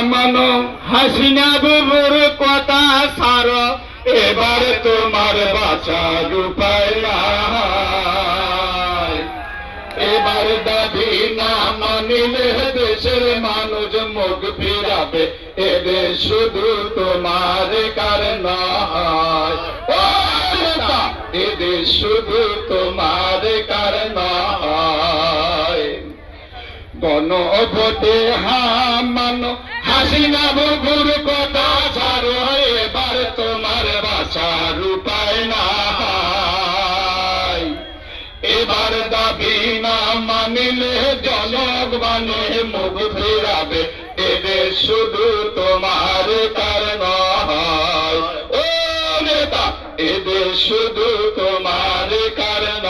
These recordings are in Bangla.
মানো হাসিনা বুবুর কথা ছাড়ো এবার তোমার বাঁচার উপায় নাই এবার দাবি না মানিলে দেশের মানুষ মুখ ফিরাবে এদের শুধু তোমার কারণ এদের শুধু তোমার কারণ গণভোটে মানো হাসিনা বুবুর কথা ছাড়ো এবার তোমার বাঁচার উপায় নাই এবার দাবি না মানিলে জনগণে মুখ ফিরাবে এদের শুধু তোমার কারণ ও নেতা এদের শুধু তোমার কারণ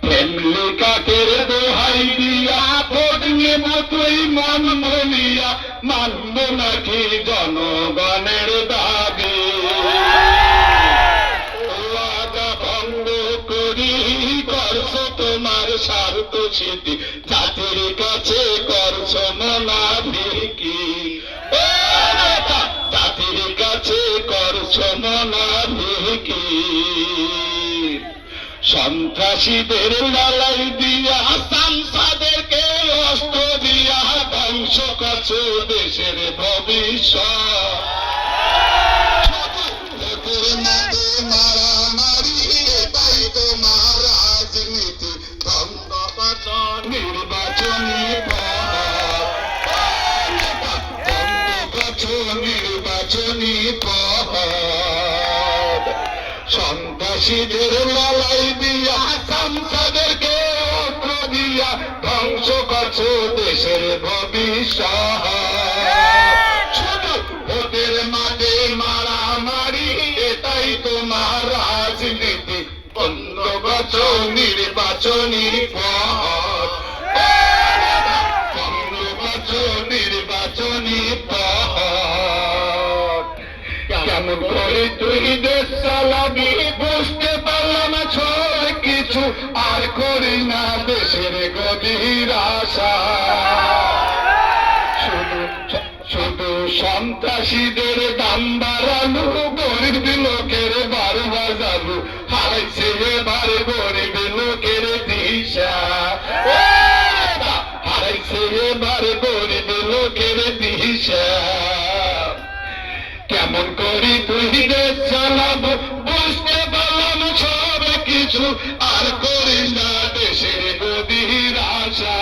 ফ্যামিলি কাকের দোহাই দিয়া ভোট নেব তুই মন বলিয়া মানব নাকি জনগণের দাবি ওয়াদা ভঙ্গ করি করছো তোমার স্বার্থ সিদ্ধি জাতির কাছে করছো মনাভিকি জাতির কাছে করছো মনাভিকি সন্ত্রাসীদের লালাই দিয়া সাংসদেরকে অস্ত্র দিয়া ধ্বংস করছো দেশের ভবিষ্যৎ মারামারি এটাই তোমার রাজনীতি বন্ধ করছো নির্বাচনী নির্বাচনী সন্ত্রাসীদের লড়াই দিয়া সংসদেরকে অস্ত্র দিয়া ধ্বংস করছো দেশের ভবিষ্যৎ শুধু ভোটের মাঠে মারামারি এটাই তোমার রাজনীতি বন্ধ করছো নির্বাচনী পথ বন্ধ করছো নির্বাচনী পথ কেমন করে তুই দেশ চালাবি বুঝতে পারলাম সব কিছু আর করি না দেশের গভীর আশা শুধু সন্ত্রাসীদের দাম বাড়ালো গরিব লোকের বারো বাজালো হারাইছে এবার গরিব লোকের দিশা হারাইছে এবার গরিব লোকের দিশা কেমন করি তুই দেশ চালাবো বুঝতে পারলাম সব কিছু আর করিস না দেশের গভীর আশা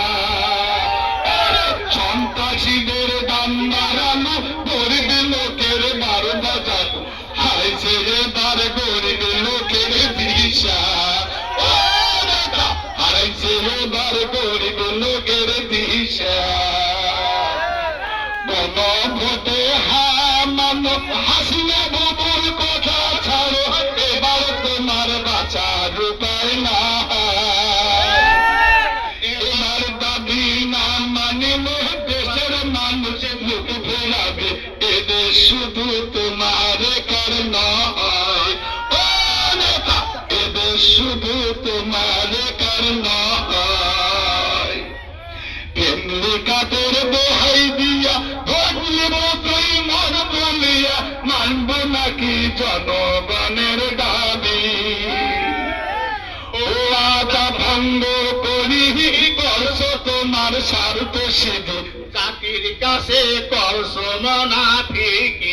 সন্ত্রাসীদের দাম বাড়ানো গরিব লোকের বারো বাজানো হারাইছে এবার গরিব লোকের দিশা হারাইছে এবার গরিব লোকের দিশা গণভোটে মানো হাসিনা বুবুর কথা ছাড়ো এবার তোমার বাঁচার উপায় না এবার দাবি না মানিলে দেশের মানুষ মুখ ফেরাবে এদের শুধু তোমার কারণ এদের শুধু তোমার কারণ ফ্যামিলি কাকের দোহাই দিয়া ভোট নেব তুই মন বলিয়া মানব নাকি জনগণের দাবি ওয়াদা ভঙ্গ করি করছো তোমার স্বার্থ সিদ্ধি জাতির কাছে করছো মনাফিকি